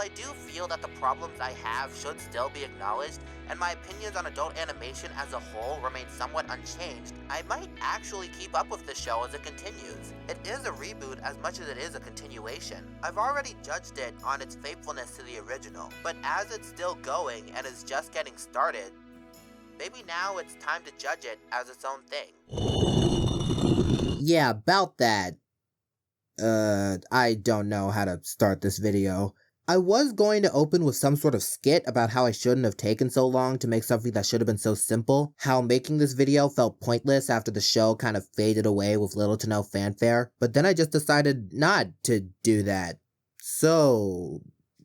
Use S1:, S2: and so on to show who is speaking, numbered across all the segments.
S1: I do feel that the problems I have should still be acknowledged, and my opinions on adult animation as a whole remain somewhat unchanged, I might actually keep up with the show as it continues. It is a reboot as much as it is a continuation. I've already judged it on its faithfulness to the original, but as it's still going and is just getting started, maybe now it's time to judge it as its own thing.
S2: Yeah, about that. I don't know how to start this video. I was going to open with some sort of skit about how I shouldn't have taken so long to make something that should have been so simple, how making this video felt pointless after the show kind of faded away with little to no fanfare, but then I just decided not to do that. So,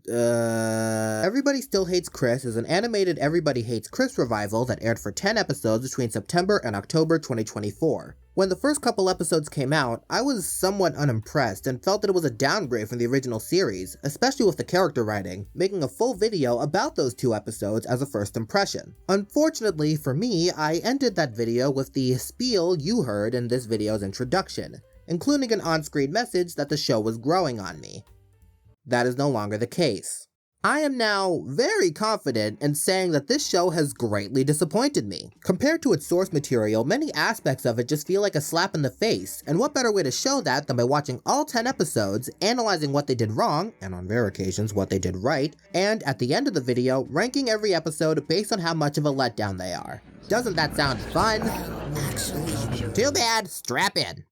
S2: Everybody Still Hates Chris is an animated Everybody Hates Chris revival that aired for 10 episodes between September and October 2024. When the first couple episodes came out, I was somewhat unimpressed and felt that it was a downgrade from the original series, especially with the character writing, making a full video about those 2 episodes as a first impression. Unfortunately for me, I ended that video with the spiel you heard in this video's introduction, including an on-screen message that the show was growing on me. That is no longer the case. I am now very confident in saying that this show has greatly disappointed me. Compared to its source material, many aspects of it just feel like a slap in the face, and what better way to show that than by watching all 10 episodes, analyzing what they did wrong, and on rare occasions what they did right, and at the end of the video, ranking every episode based on how much of a letdown they are. Doesn't that sound fun? Actually, too bad, strap in.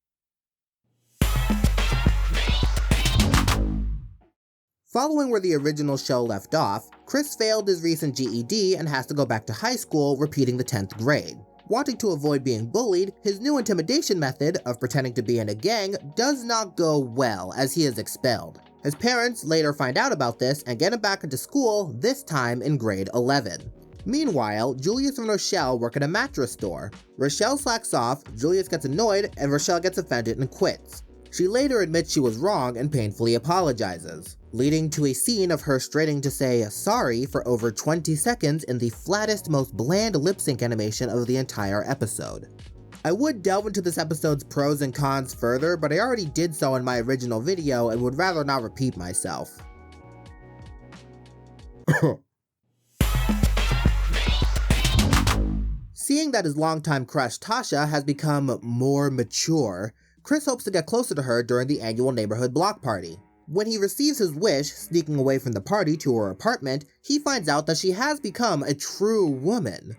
S2: Following where the original show left off, Chris failed his recent GED and has to go back to high school, repeating the 10th grade. Wanting to avoid being bullied, his new intimidation method of pretending to be in a gang does not go well as he is expelled. His parents later find out about this and get him back into school, this time in grade 11. Meanwhile, Julius and Rochelle work at a mattress store. Rochelle slacks off, Julius gets annoyed, and Rochelle gets offended and quits. She later admits she was wrong and painfully apologizes, leading to a scene of her straining to say sorry for over 20 seconds in the flattest, most bland lip sync animation of the entire episode. I would delve into this episode's pros and cons further, but I already did so in my original video and would rather not repeat myself. Seeing that his longtime crush Tasha has become more mature, Chris hopes to get closer to her during the annual neighborhood block party. When he receives his wish, sneaking away from the party to her apartment, he finds out that she has become a true woman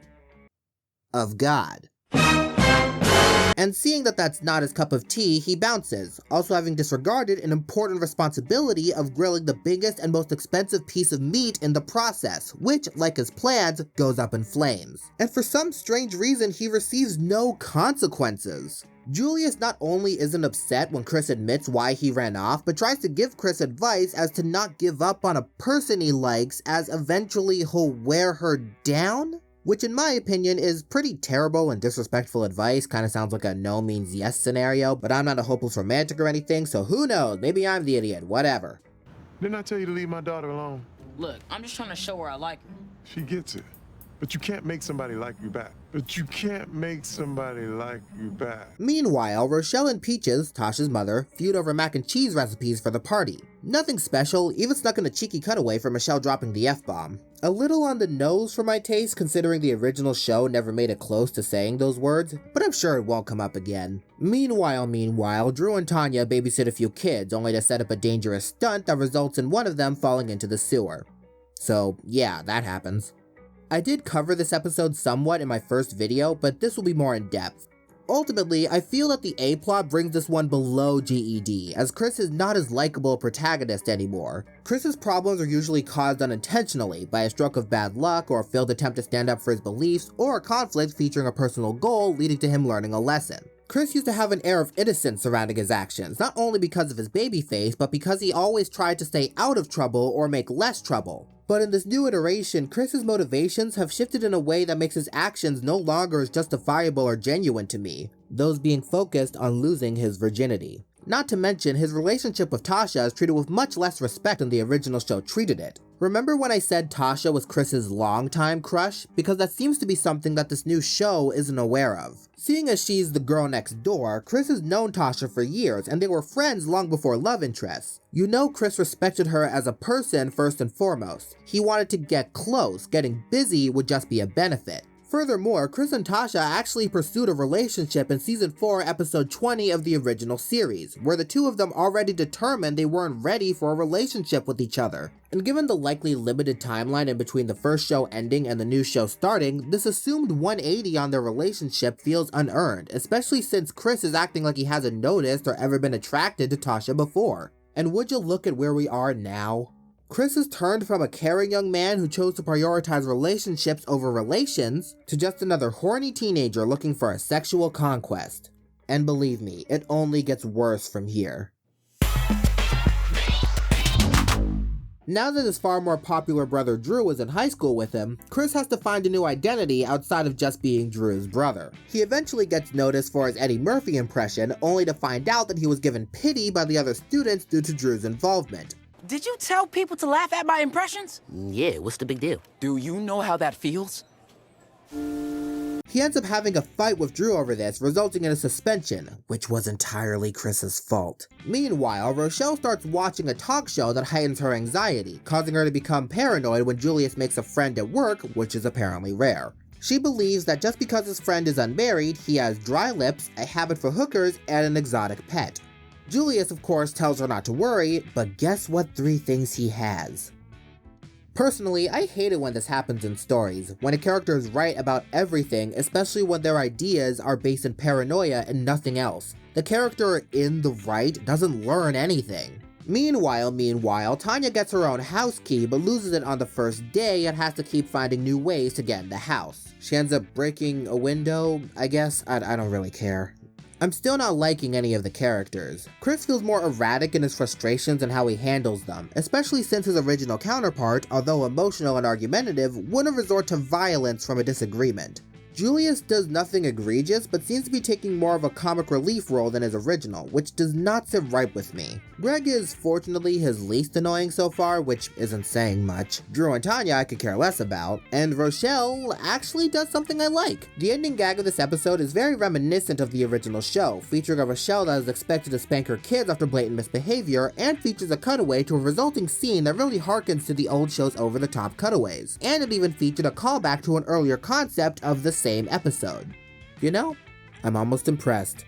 S2: of God. And seeing that that's not his cup of tea, he bounces, also having disregarded an important responsibility of grilling the biggest and most expensive piece of meat in the process, which, like his plans, goes up in flames. And for some strange reason, he receives no consequences. Julius not only isn't upset when Chris admits why he ran off, but tries to give Chris advice as to not give up on a person he likes, as eventually he'll wear her down? Which in my opinion is pretty terrible and disrespectful advice, kinda sounds like a no means yes scenario, but I'm not a hopeless romantic or anything, so who knows, maybe I'm the idiot, whatever.
S3: Didn't I tell you to leave my daughter alone?
S4: Look, I'm just trying to show her I like her.
S3: She gets it. But you can't make somebody like you back.
S2: Meanwhile, Rochelle and Peaches, Tasha's mother, feud over mac and cheese recipes for the party. Nothing special, even snuck in a cheeky cutaway for Michelle dropping the F-bomb. A little on the nose for my taste, considering the original show never made it close to saying those words, but I'm sure it won't come up again. Meanwhile, Drew and Tanya babysit a few kids, only to set up a dangerous stunt that results in one of them falling into the sewer. So yeah, that happens. I did cover this episode somewhat in my first video, but this will be more in depth. Ultimately, I feel that the A-plot brings this one below GED, as Chris is not as likable a protagonist anymore. Chris's problems are usually caused unintentionally, by a stroke of bad luck, or a failed attempt to stand up for his beliefs, or a conflict featuring a personal goal leading to him learning a lesson. Chris used to have an air of innocence surrounding his actions, not only because of his baby face, but because he always tried to stay out of trouble or make less trouble. But in this new iteration, Chris's motivations have shifted in a way that makes his actions no longer as justifiable or genuine to me, those being focused on losing his virginity. Not to mention, his relationship with Tasha is treated with much less respect than the original show treated it. Remember when I said Tasha was Chris's longtime crush? Because that seems to be something that this new show isn't aware of. Seeing as she's the girl next door, Chris has known Tasha for years, and they were friends long before love interests. You know Chris respected her as a person first and foremost. He wanted to get close, getting busy would just be a benefit. Furthermore, Chris and Tasha actually pursued a relationship in Season 4, Episode 20 of the original series, where the two of them already determined they weren't ready for a relationship with each other. And given the likely limited timeline in between the first show ending and the new show starting, this assumed 180 on their relationship feels unearned, especially since Chris is acting like he hasn't noticed or ever been attracted to Tasha before. And would you look at where we are now? Chris has turned from a caring young man who chose to prioritize relationships over relations to just another horny teenager looking for a sexual conquest. And believe me, it only gets worse from here. Now that his far more popular brother Drew is in high school with him, Chris has to find a new identity outside of just being Drew's brother. He eventually gets noticed for his Eddie Murphy impression, only to find out that he was given pity by the other students due to Drew's involvement.
S5: Did you tell people to laugh at my impressions?
S6: Yeah, what's the big deal?
S5: Do you know how that feels?
S2: He ends up having a fight with Drew over this, resulting in a suspension, which was entirely Chris's fault. Meanwhile, Rochelle starts watching a talk show that heightens her anxiety, causing her to become paranoid when Julius makes a friend at work, which is apparently rare. She believes that just because his friend is unmarried, he has dry lips, a habit for hookers, and an exotic pet. Julius, of course, tells her not to worry, but guess what 3 things he has? Personally, I hate it when this happens in stories, when a character is right about everything, especially when their ideas are based in paranoia and nothing else. The character in the right doesn't learn anything. Meanwhile, Tanya gets her own house key but loses it on the first day and has to keep finding new ways to get in the house. She ends up breaking a window, I guess? I don't really care. I'm still not liking any of the characters. Chris feels more erratic in his frustrations and how he handles them, especially since his original counterpart, although emotional and argumentative, wouldn't resort to violence from a disagreement. Julius does nothing egregious, but seems to be taking more of a comic relief role than his original, which does not sit right with me. Greg is fortunately his least annoying so far, which isn't saying much. Drew and Tanya I could care less about, and Rochelle actually does something I like. The ending gag of this episode is very reminiscent of the original show, featuring a Rochelle that is expected to spank her kids after blatant misbehavior, and features a cutaway to a resulting scene that really harkens to the old show's over-the-top cutaways. And it even featured a callback to an earlier concept of the same episode. You know, I'm almost impressed.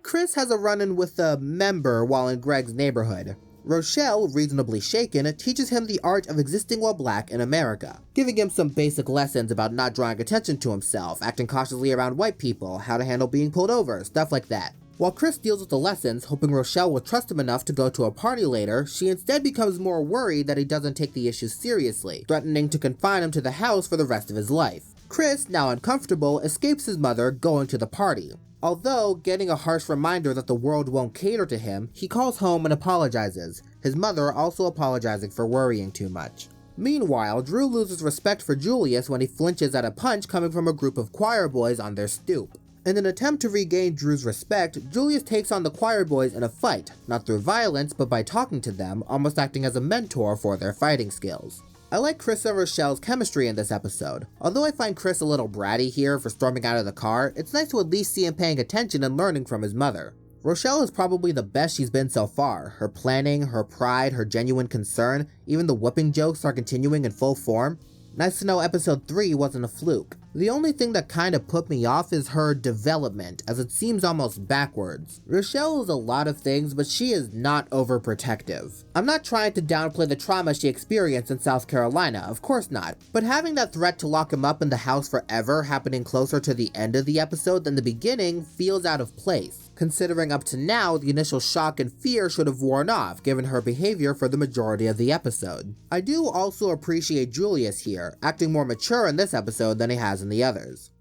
S2: Chris has a run-in with a member while in Greg's neighborhood. Rochelle, reasonably shaken, teaches him the art of existing while black in America, giving him some basic lessons about not drawing attention to himself, acting cautiously around white people, how to handle being pulled over, stuff like that. While Chris deals with the lessons, hoping Rochelle will trust him enough to go to a party later, she instead becomes more worried that he doesn't take the issue seriously, threatening to confine him to the house for the rest of his life. Chris, now uncomfortable, escapes his mother, going to the party. Although, getting a harsh reminder that the world won't cater to him, he calls home and apologizes, his mother also apologizing for worrying too much. Meanwhile, Drew loses respect for Julius when he flinches at a punch coming from a group of choir boys on their stoop. In an attempt to regain Drew's respect, Julius takes on the choir boys in a fight, not through violence, but by talking to them, almost acting as a mentor for their fighting skills. I like Chris and Rochelle's chemistry in this episode. Although I find Chris a little bratty here for storming out of the car, it's nice to at least see him paying attention and learning from his mother. Rochelle is probably the best she's been so far. Her planning, her pride, her genuine concern, even the whooping jokes are continuing in full form. Nice to know episode 3 wasn't a fluke. The only thing that kinda put me off is her development, as it seems almost backwards. Rochelle is a lot of things, but she is not overprotective. I'm not trying to downplay the trauma she experienced in South Carolina, of course not, but having that threat to lock him up in the house forever happening closer to the end of the episode than the beginning feels out of place, considering up to now the initial shock and fear should have worn off given her behavior for the majority of the episode. I do also appreciate Julius here, acting more mature in this episode than he has in the others.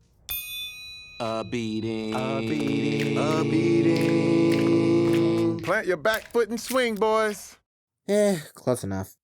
S7: A beating.
S3: Plant your back foot and swing, boys.
S2: Close enough.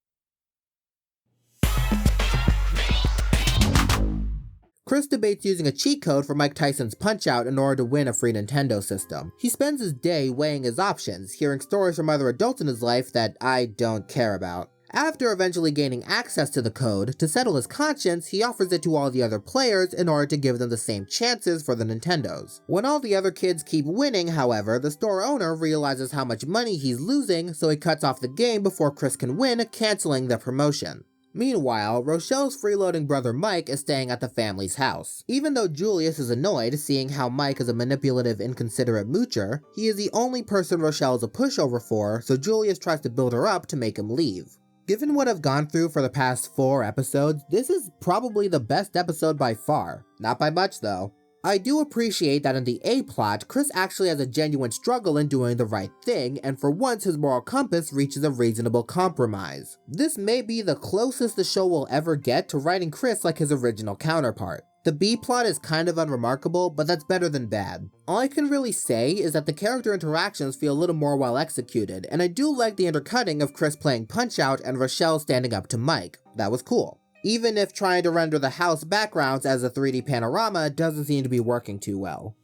S2: Chris debates using a cheat code for Mike Tyson's Punch-Out in order to win a free Nintendo system. He spends his day weighing his options, hearing stories from other adults in his life that I don't care about. After eventually gaining access to the code, to settle his conscience, he offers it to all the other players in order to give them the same chances for the Nintendos. When all the other kids keep winning, however, the store owner realizes how much money he's losing, so he cuts off the game before Chris can win, canceling the promotion. Meanwhile, Rochelle's freeloading brother Mike is staying at the family's house. Even though Julius is annoyed seeing how Mike is a manipulative, inconsiderate moocher, he is the only person Rochelle is a pushover for, so Julius tries to build her up to make him leave. Given what I've gone through for the past 4 episodes, this is probably the best episode by far. Not by much though. I do appreciate that in the A-plot, Chris actually has a genuine struggle in doing the right thing, and for once his moral compass reaches a reasonable compromise. This may be the closest the show will ever get to writing Chris like his original counterpart. The B-plot is kind of unremarkable, but that's better than bad. All I can really say is that the character interactions feel a little more well executed, and I do like the intercutting of Chris playing Punch-Out and Rochelle standing up to Mike. That was cool. Even if trying to render the house backgrounds as a 3D panorama doesn't seem to be working too well.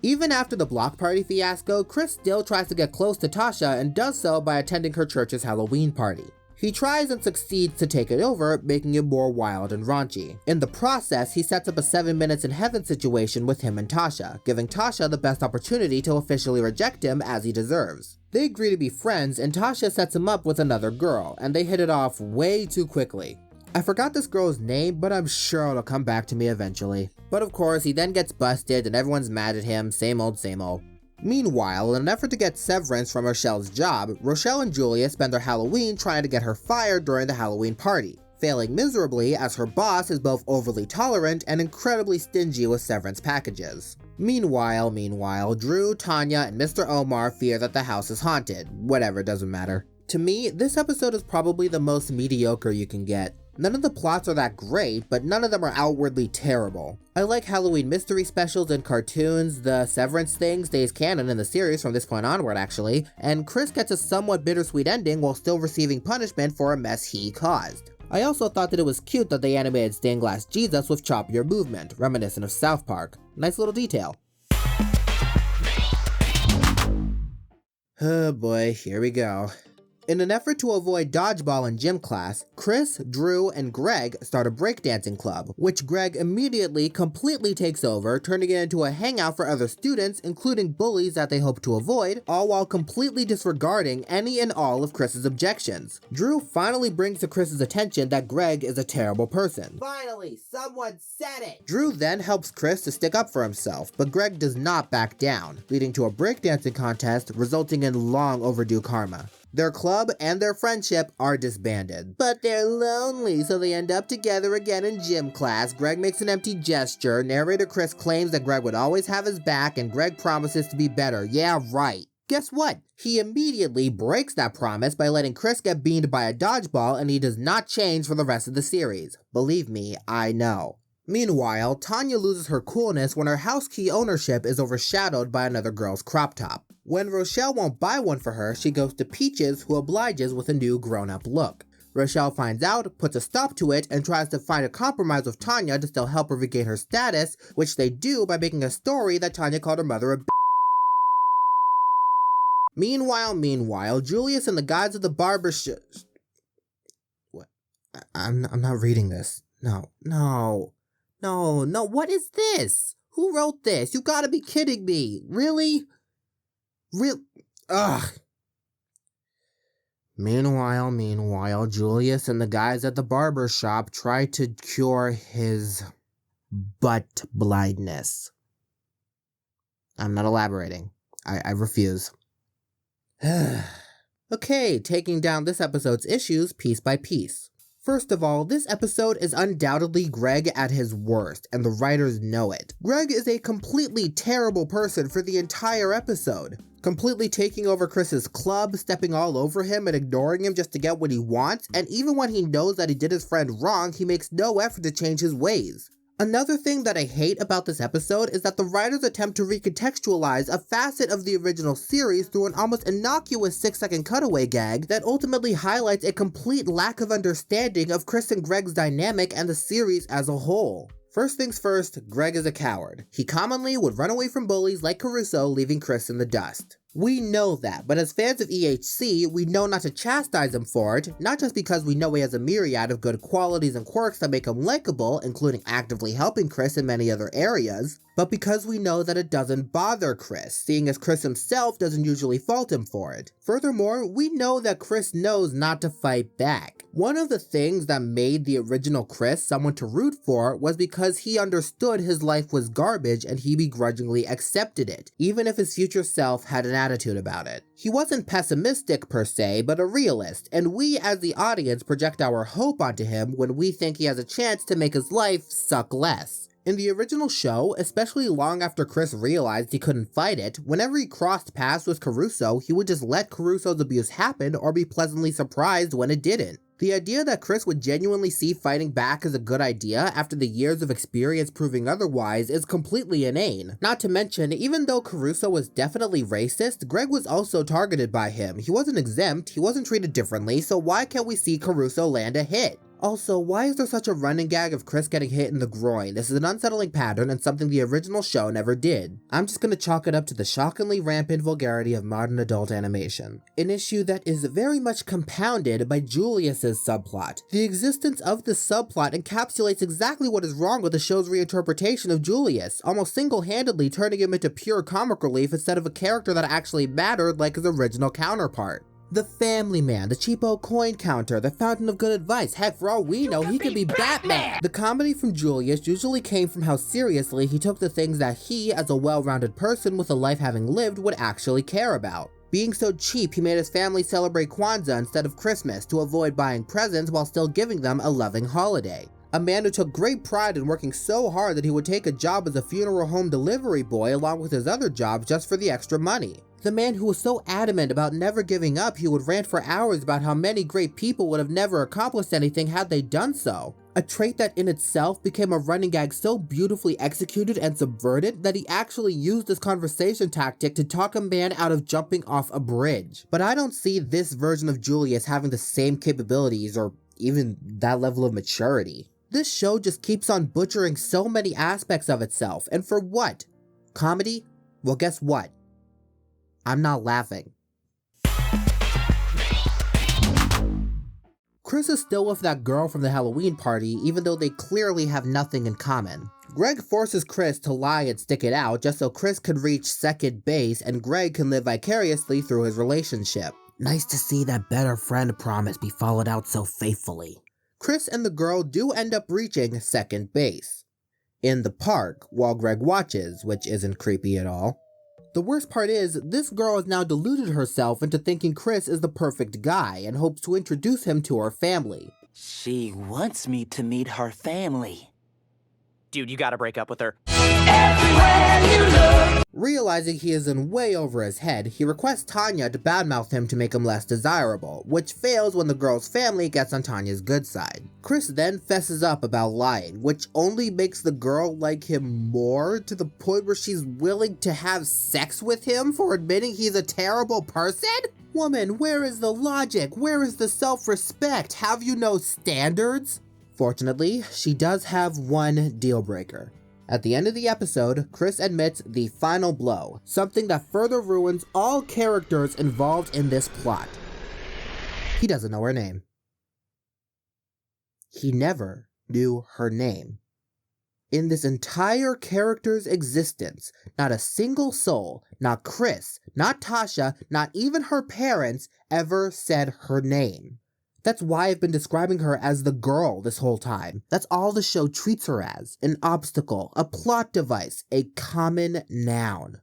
S2: Even after the block party fiasco, Chris still tries to get close to Tasha and does so by attending her church's Halloween party. He tries and succeeds to take it over, making it more wild and raunchy. In the process, he sets up a 7 minutes in heaven situation with him and Tasha, giving Tasha the best opportunity to officially reject him as he deserves. They agree to be friends, and Tasha sets him up with another girl, and they hit it off way too quickly. I forgot this girl's name, but I'm sure it'll come back to me eventually. But of course, he then gets busted and everyone's mad at him, same old same old. Meanwhile, in an effort to get severance from Rochelle's job, Rochelle and Julia spend their Halloween trying to get her fired during the Halloween party, failing miserably as her boss is both overly tolerant and incredibly stingy with severance packages. Meanwhile, Drew, Tanya, and Mr. Omar fear that the house is haunted. Whatever, doesn't matter. To me, this episode is probably the most mediocre you can get. None of the plots are that great, but none of them are outwardly terrible. I like Halloween mystery specials and cartoons, the severance thing stays canon in the series from this point onward actually, and Chris gets a somewhat bittersweet ending while still receiving punishment for a mess he caused. I also thought that it was cute that they animated Stained Glass Jesus with Chop Your Movement, reminiscent of South Park. Nice little detail. Oh boy, here we go. In an effort to avoid dodgeball in gym class, Chris, Drew, and Greg start a breakdancing club, which Greg immediately completely takes over, turning it into a hangout for other students, including bullies that they hope to avoid, all while completely disregarding any and all of Chris's objections. Drew finally brings to Chris's attention that Greg is a terrible person. Finally, someone said it! Drew then helps Chris to stick up for himself, but Greg does not back down, leading to a breakdancing contest, resulting in long overdue karma. Their club and their friendship are disbanded. But they're lonely, so they end up together again in gym class. Greg makes an empty gesture. Narrator Chris claims that Greg would always have his back, and Greg promises to be better. Yeah, right. Guess what? He immediately breaks that promise by letting Chris get beamed by a dodgeball, and he does not change for the rest of the series. Believe me, I know. Meanwhile, Tanya loses her coolness when her house key ownership is overshadowed by another girl's crop top. When Rochelle won't buy one for her, she goes to Peaches, who obliges with a new grown-up look. Rochelle finds out, puts a stop to it, and tries to find a compromise with Tanya to still help her regain her status, which they do by making a story that Tanya called her mother a b****. Meanwhile, Julius and the guys at the barber What? I'm not reading this. No, what is this? Who wrote this? You gotta be kidding me. Really? Ugh. Meanwhile, Julius and the guys at the barber shop try to cure his butt blindness. I'm not elaborating. I refuse. Okay, taking down this episode's issues piece by piece. First of all, this episode is undoubtedly Greg at his worst, and the writers know it. Greg is a completely terrible person for the entire episode. Completely taking over Chris's club, stepping all over him and ignoring him just to get what he wants, and even when he knows that he did his friend wrong, he makes no effort to change his ways. Another thing that I hate about this episode is that the writers attempt to recontextualize a facet of the original series through an almost innocuous 6-second cutaway gag that ultimately highlights a complete lack of understanding of Chris and Greg's dynamic and the series as a whole. First things first, Greg is a coward. He commonly would run away from bullies like Caruso, leaving Chris in the dust. We know that, but as fans of EHC, we know not to chastise him for it, not just because we know he has a myriad of good qualities and quirks that make him likable, including actively helping Chris in many other areas, but because we know that it doesn't bother Chris, seeing as Chris himself doesn't usually fault him for it. Furthermore, we know that Chris knows not to fight back. One of the things that made the original Chris someone to root for was because he understood his life was garbage and he begrudgingly accepted it, even if his future self had an attitude about it. He wasn't pessimistic per se, but a realist, and we as the audience project our hope onto him when we think he has a chance to make his life suck less. In the original show, especially long after Chris realized he couldn't fight it, whenever he crossed paths with Caruso, he would just let Caruso's abuse happen or be pleasantly surprised when it didn't. The idea that Chris would genuinely see fighting back as a good idea after the years of experience proving otherwise is completely inane. Not to mention, even though Caruso was definitely racist, Greg was also targeted by him. He wasn't exempt, he wasn't treated differently, so why can't we see Caruso land a hit? Also, why is there such a running gag of Chris getting hit in the groin? This is an unsettling pattern and something the original show never did. I'm just gonna chalk it up to the shockingly rampant vulgarity of modern adult animation. An issue that is very much compounded by Julius's subplot. The existence of this subplot encapsulates exactly what is wrong with the show's reinterpretation of Julius, almost single-handedly turning him into pure comic relief instead of a character that actually mattered like his original counterpart. The family man, the cheapo coin counter, the fountain of good advice, heck, for all we know, he could be Batman! The comedy from Julius usually came from how seriously he took the things that he, as a well-rounded person with a life having lived, would actually care about. Being so cheap, he made his family celebrate Kwanzaa instead of Christmas to avoid buying presents while still giving them a loving holiday. A man who took great pride in working so hard that he would take a job as a funeral home delivery boy along with his other jobs just for the extra money. The man who was so adamant about never giving up he would rant for hours about how many great people would have never accomplished anything had they done so. A trait that in itself became a running gag so beautifully executed and subverted that he actually used this conversation tactic to talk a man out of jumping off a bridge. But I don't see this version of Julius having the same capabilities or even that level of maturity. This show just keeps on butchering so many aspects of itself, and for what? Comedy? Well, guess what? I'm not laughing. Chris is still with that girl from the Halloween party, even though they clearly have nothing in common. Greg forces Chris to lie and stick it out just so Chris can reach second base and Greg can live vicariously through his relationship. Nice to see that better friend promise be followed out so faithfully. Chris and the girl do end up reaching second base. In the park, while Greg watches, which isn't creepy at all. The worst part is, this girl has now deluded herself into thinking Chris is the perfect guy and hopes to introduce him to her family.
S5: She wants me to meet her family.
S6: Dude, you gotta break up with her.
S2: Realizing he is in way over his head, he requests Tanya to badmouth him to make him less desirable, which fails when the girl's family gets on Tanya's good side. Chris then fesses up about lying, which only makes the girl like him more, to the point where she's willing to have sex with him for admitting he's a terrible person? Woman, where is the logic? Where is the self-respect? Have you no standards? Fortunately, she does have one deal breaker. At the end of the episode, Chris admits the final blow, something that further ruins all characters involved in this plot. He doesn't know her name. He never knew her name. In this entire character's existence, not a single soul, not Chris, not Tasha, not even her parents, ever said her name. That's why I've been describing her as the girl this whole time. That's all the show treats her as. An obstacle, a plot device, a common noun.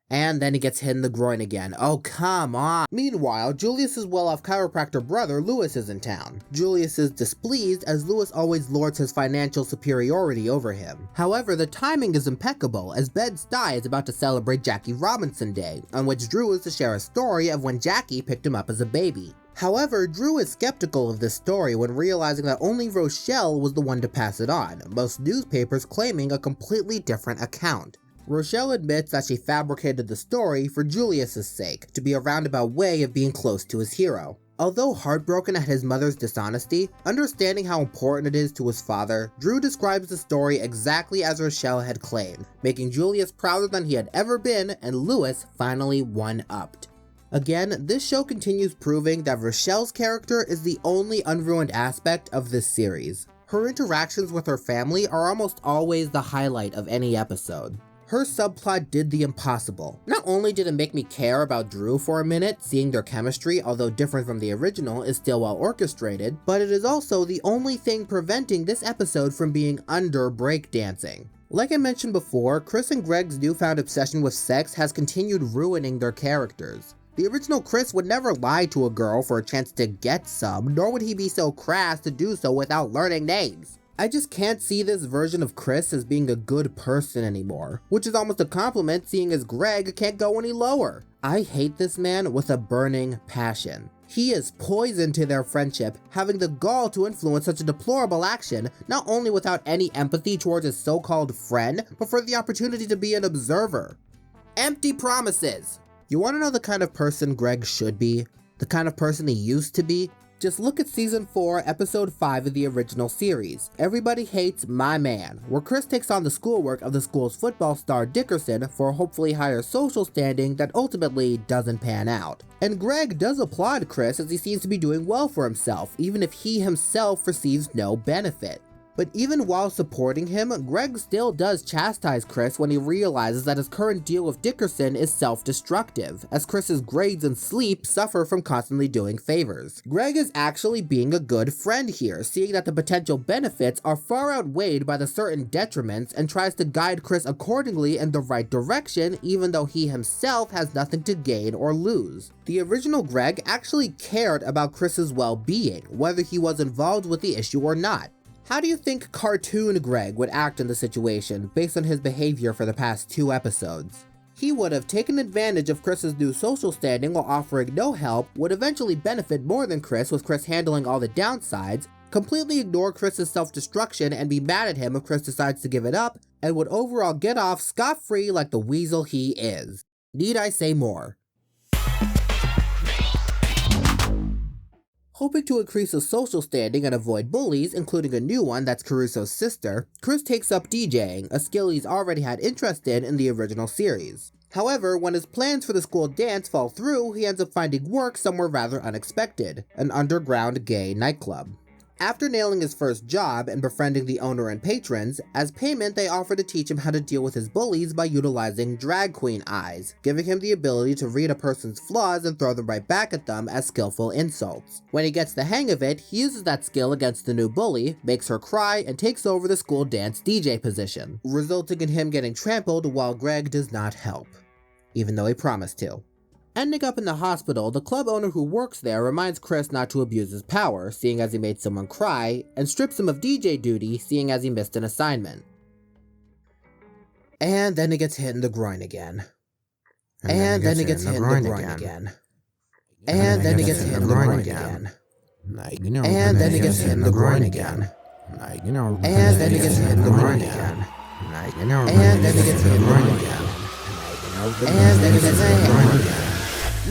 S2: And then he gets hit in the groin again. Oh, come on. Meanwhile, Julius's well-off chiropractor brother, Louis, is in town. Julius is displeased as Louis always lords his financial superiority over him. However, the timing is impeccable as Bed-Stuy is about to celebrate Jackie Robinson Day, on which Drew is to share a story of when Jackie picked him up as a baby. However, Drew is skeptical of this story when realizing that only Rochelle was the one to pass it on, most newspapers claiming a completely different account. Rochelle admits that she fabricated the story for Julius's sake, to be a roundabout way of being close to his hero. Although heartbroken at his mother's dishonesty, understanding how important it is to his father, Drew describes the story exactly as Rochelle had claimed, making Julius prouder than he had ever been, and Louis finally one-upped. Again, this show continues proving that Rochelle's character is the only unruined aspect of this series. Her interactions with her family are almost always the highlight of any episode. Her subplot did the impossible. Not only did it make me care about Drew for a minute, seeing their chemistry, although different from the original, is still well orchestrated, but it is also the only thing preventing this episode from being under breakdancing. Like I mentioned before, Chris and Greg's newfound obsession with sex has continued ruining their characters. The original Chris would never lie to a girl for a chance to get some, nor would he be so crass to do so without learning names. I just can't see this version of Chris as being a good person anymore, which is almost a compliment seeing as Greg can't go any lower. I hate this man with a burning passion. He is poison to their friendship, having the gall to influence such a deplorable action, not only without any empathy towards his so-called friend, but for the opportunity to be an observer. Empty promises! You want to know the kind of person Greg should be? The kind of person he used to be? Just look at Season 4, Episode 5 of the original series, Everybody Hates My Man, where Chris takes on the schoolwork of the school's football star Dickerson for a hopefully higher social standing that ultimately doesn't pan out. And Greg does applaud Chris as he seems to be doing well for himself, even if he himself receives no benefit. But even while supporting him, Greg still does chastise Chris when he realizes that his current deal with Dickerson is self-destructive, as Chris's grades and sleep suffer from constantly doing favors. Greg is actually being a good friend here, seeing that the potential benefits are far outweighed by the certain detriments, and tries to guide Chris accordingly in the right direction, even though he himself has nothing to gain or lose. The original Greg actually cared about Chris's well-being, whether he was involved with the issue or not. How do you think cartoon Greg would act in the situation based on his behavior for the past 2 episodes? He would have taken advantage of Chris's new social standing while offering no help, would eventually benefit more than Chris with Chris handling all the downsides, completely ignore Chris's self-destruction and be mad at him if Chris decides to give it up, and would overall get off scot-free like the weasel he is. Need I say more? Hoping to increase his social standing and avoid bullies, including a new one that's Caruso's sister, Chris takes up DJing, a skill he's already had interest in the original series. However, when his plans for the school dance fall through, he ends up finding work somewhere rather unexpected, an underground gay nightclub. After nailing his first job and befriending the owner and patrons, as payment they offer to teach him how to deal with his bullies by utilizing drag queen eyes, giving him the ability to read a person's flaws and throw them right back at them as skillful insults. When he gets the hang of it, he uses that skill against the new bully, makes her cry, and takes over the school dance DJ position, resulting in him getting trampled while Greg does not help, even though he promised to. Ending up in the hospital, the club owner who works there reminds Chris not to abuse his power, seeing as he made someone cry, and strips him of DJ duty, seeing as he missed an assignment. And then he gets hit in the groin again. And then he gets hit in the groin again. And then he gets hit in the groin again. And then he gets hit in the groin again. And then he gets hit in the groin again. And then he gets hit in the groin again. And then he gets hit in the groin again.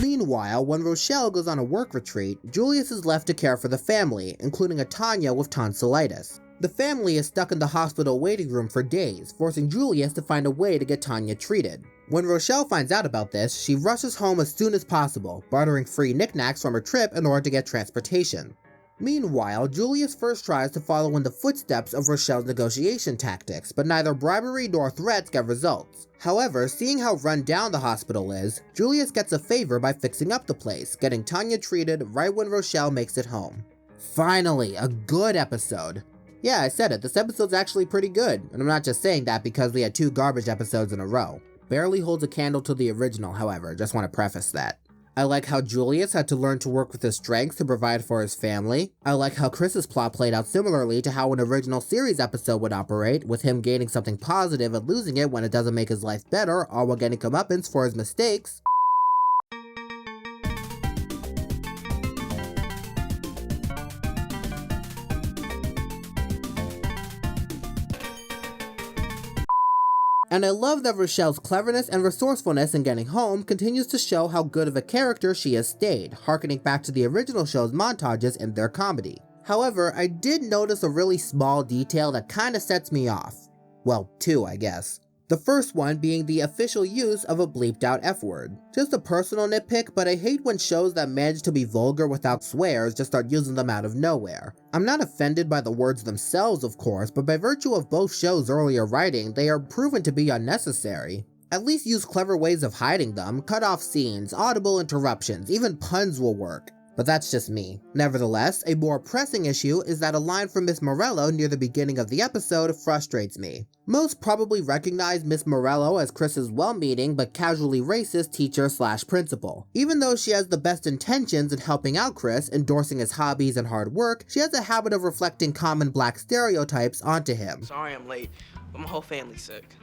S2: Meanwhile, when Rochelle goes on a work retreat, Julius is left to care for the family, including a Tanya with tonsillitis. The family is stuck in the hospital waiting room for days, forcing Julius to find a way to get Tanya treated. When Rochelle finds out about this, she rushes home as soon as possible, bartering free knickknacks from her trip in order to get transportation. Meanwhile, Julius first tries to follow in the footsteps of Rochelle's negotiation tactics, but neither bribery nor threats get results. However, seeing how run down the hospital is, Julius gets a favor by fixing up the place, getting Tanya treated right when Rochelle makes it home. Finally, a good episode. Yeah, I said it, this episode's actually pretty good, and I'm not just saying that because we had 2 garbage episodes in a row. Barely holds a candle to the original, however, just want to preface that. I like how Julius had to learn to work with his strengths to provide for his family. I like how Chris's plot played out similarly to how an original series episode would operate, with him gaining something positive and losing it when it doesn't make his life better, all while getting comeuppance for his mistakes. And I love that Rochelle's cleverness and resourcefulness in getting home continues to show how good of a character she has stayed, harkening back to the original show's montages in their comedy. However, I did notice a really small detail that kinda sets me off. Well, two, I guess. The first one being the official use of a bleeped out F-word. Just a personal nitpick, but I hate when shows that manage to be vulgar without swears just start using them out of nowhere. I'm not offended by the words themselves, of course, but by virtue of both shows' earlier writing, they are proven to be unnecessary. At least use clever ways of hiding them, cut off scenes, audible interruptions, even puns will work. But that's just me. Nevertheless, a more pressing issue is that a line from Miss Morello near the beginning of the episode frustrates me. Most probably recognize Miss Morello as Chris's well-meaning but casually racist teacher/principal. Even though she has the best intentions in helping out Chris, endorsing his hobbies and hard work, she has a habit of reflecting common black stereotypes onto him.
S8: Sorry I'm late, but my whole family's sick.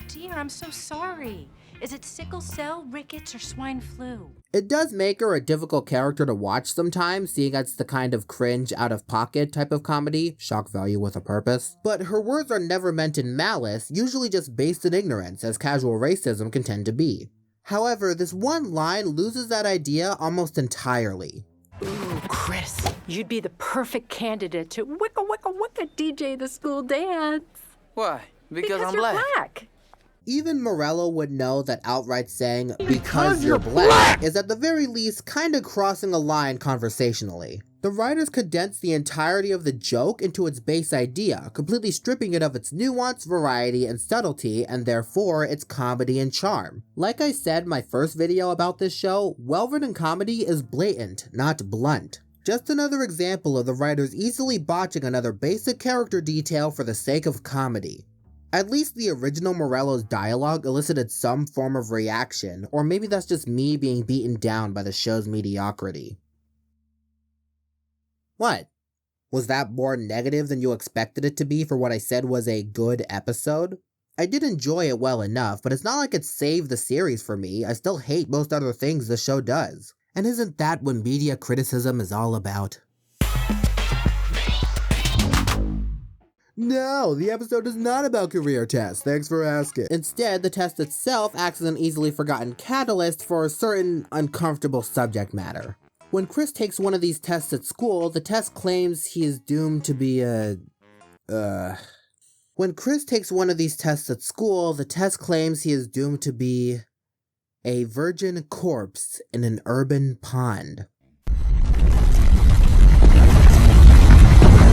S9: Dear, I'm so sorry. Is it sickle cell, rickets, or swine flu?
S2: It does make her a difficult character to watch sometimes, seeing it's the kind of cringe, out-of-pocket type of comedy, shock value with a purpose. But her words are never meant in malice, usually just based in ignorance, as casual racism can tend to be. However, this one line loses that idea almost entirely.
S9: Ooh, Chris, you'd be the perfect candidate to wicka wicka wicka DJ the school dance.
S8: Why? Because I'm
S9: you're
S8: black.
S2: Even Morello would know that outright saying, because you're black, is at the very least kinda crossing a line conversationally. The writers condensed the entirety of the joke into its base idea, completely stripping it of its nuance, variety, and subtlety, and therefore its comedy and charm. Like I said in my first video about this show, well-written comedy is blatant, not blunt. Just another example of the writers easily botching another basic character detail for the sake of comedy. At least the original Morello's dialogue elicited some form of reaction, or maybe that's just me being beaten down by the show's mediocrity. What? Was that more negative than you expected it to be for what I said was a good episode? I did enjoy it well enough, but it's not like it saved the series for me. I still hate most other things the show does. And isn't that what media criticism is all about? No, the episode is not about career tests, thanks for asking. Instead, the test itself acts as an easily forgotten catalyst for a certain uncomfortable subject matter. When Chris takes one of these tests at school, the test claims he is doomed to be When Chris takes one of these tests at school, the test claims he is doomed to be a virgin corpse in an urban pond.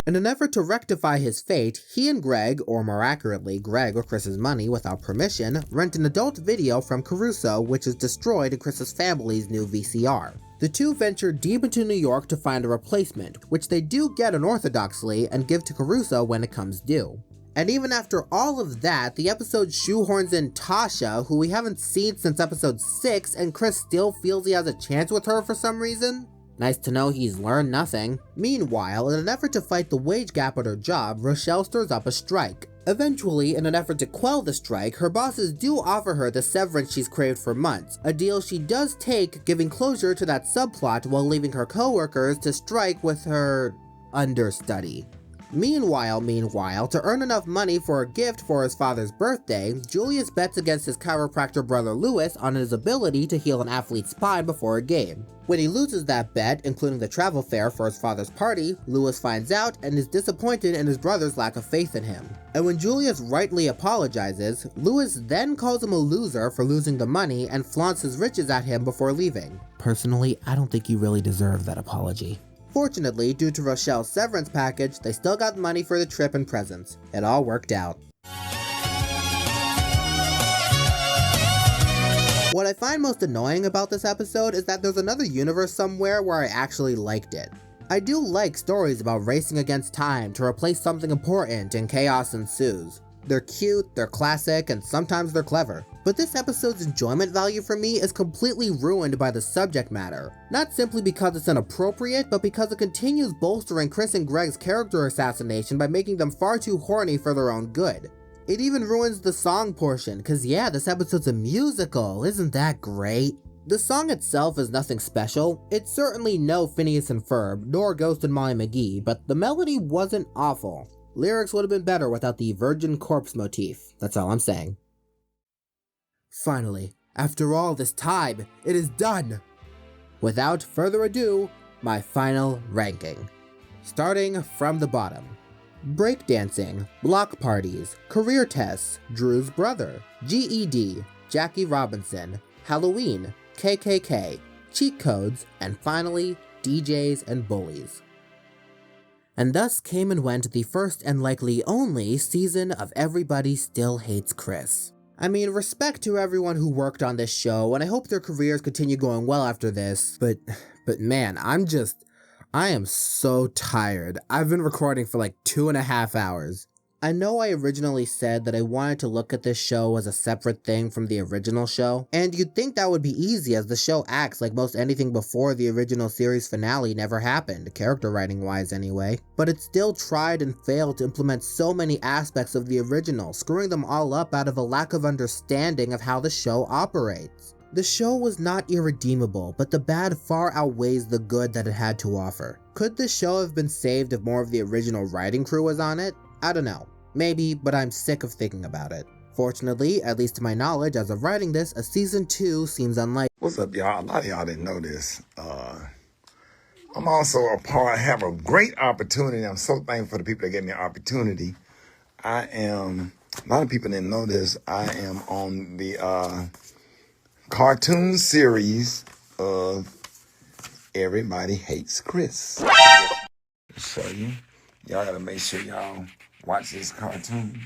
S2: In an effort to rectify his fate, he and Greg, or more accurately, Greg with Chris's money without permission, rent an adult video from Caruso, which is destroyed in Chris's family's new VCR. The two venture deep into New York to find a replacement, which they do get unorthodoxly and give to Caruso when it comes due. And even after all of that, the episode shoehorns in Tasha, who we haven't seen since episode 6, and Chris still feels he has a chance with her for some reason? Nice to know he's learned nothing. Meanwhile, in an effort to fight the wage gap at her job, Rochelle stirs up a strike. Eventually, in an effort to quell the strike, her bosses do offer her the severance she's craved for months, a deal she does take, giving closure to that subplot while leaving her coworkers to strike with her understudy. Meanwhile, to earn enough money for a gift for his father's birthday, Julius bets against his chiropractor brother Louis on his ability to heal an athlete's spine before a game. When he loses that bet, including the travel fare for his father's party, Louis finds out and is disappointed in his brother's lack of faith in him. And when Julius rightly apologizes, Louis then calls him a loser for losing the money and flaunts his riches at him before leaving. Personally, I don't think you really deserve that apology. Fortunately, due to Rochelle's severance package, they still got money for the trip and presents. It all worked out. What I find most annoying about this episode is that there's another universe somewhere where I actually liked it. I do like stories about racing against time to replace something important and chaos ensues. They're cute, they're classic, and sometimes they're clever. But this episode's enjoyment value for me is completely ruined by the subject matter. Not simply because it's inappropriate, but because it continues bolstering Chris and Greg's character assassination by making them far too horny for their own good. It even ruins the song portion, cause yeah, this episode's a musical, isn't that great? The song itself is nothing special. It's certainly no Phineas and Ferb, nor Ghost and Molly McGee, but the melody wasn't awful. Lyrics would have been better without the virgin corpse motif, that's all I'm saying. Finally, after all this time, it is done! Without further ado, my final ranking. Starting from the bottom. Breakdancing, block parties, career tests, Drew's brother, GED, Jackie Robinson, Halloween, KKK, cheat codes, and finally, DJs and Bullies. And thus came and went the first and likely only season of Everybody Still Hates Chris. I mean, respect to everyone who worked on this show, and I hope their careers continue going well after this, but man, I am so tired. I've been recording for like 2.5 hours. I know I originally said that I wanted to look at this show as a separate thing from the original show, and you'd think that would be easy as the show acts like most anything before the original series finale never happened, character writing wise anyway, but it still tried and failed to implement so many aspects of the original, screwing them all up out of a lack of understanding of how the show operates. The show was not irredeemable, but the bad far outweighs the good that it had to offer. Could the show have been saved if more of the original writing crew was on it? I don't know. Maybe, but I'm sick of thinking about it. Fortunately, at least to my knowledge, as of writing this, a season 2 seems unlikely.
S10: What's up, y'all? A lot of y'all didn't know this. I'm also I have a great opportunity. I'm so thankful for the people that gave me an opportunity. A lot of people didn't know this. I am on the cartoon series of Everybody Hates Chris. Show you. Y'all gotta make sure y'all watch this cartoon.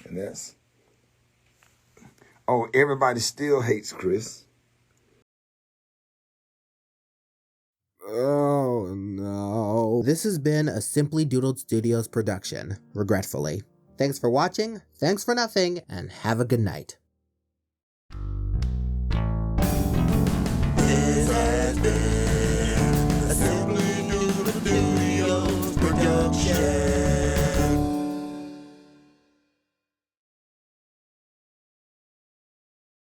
S10: And that's... Oh, Everybody Still Hates Chris.
S2: Oh no. This has been a Simply Doodled Studios production, regretfully. Thanks for watching, thanks for nothing, and have a good night.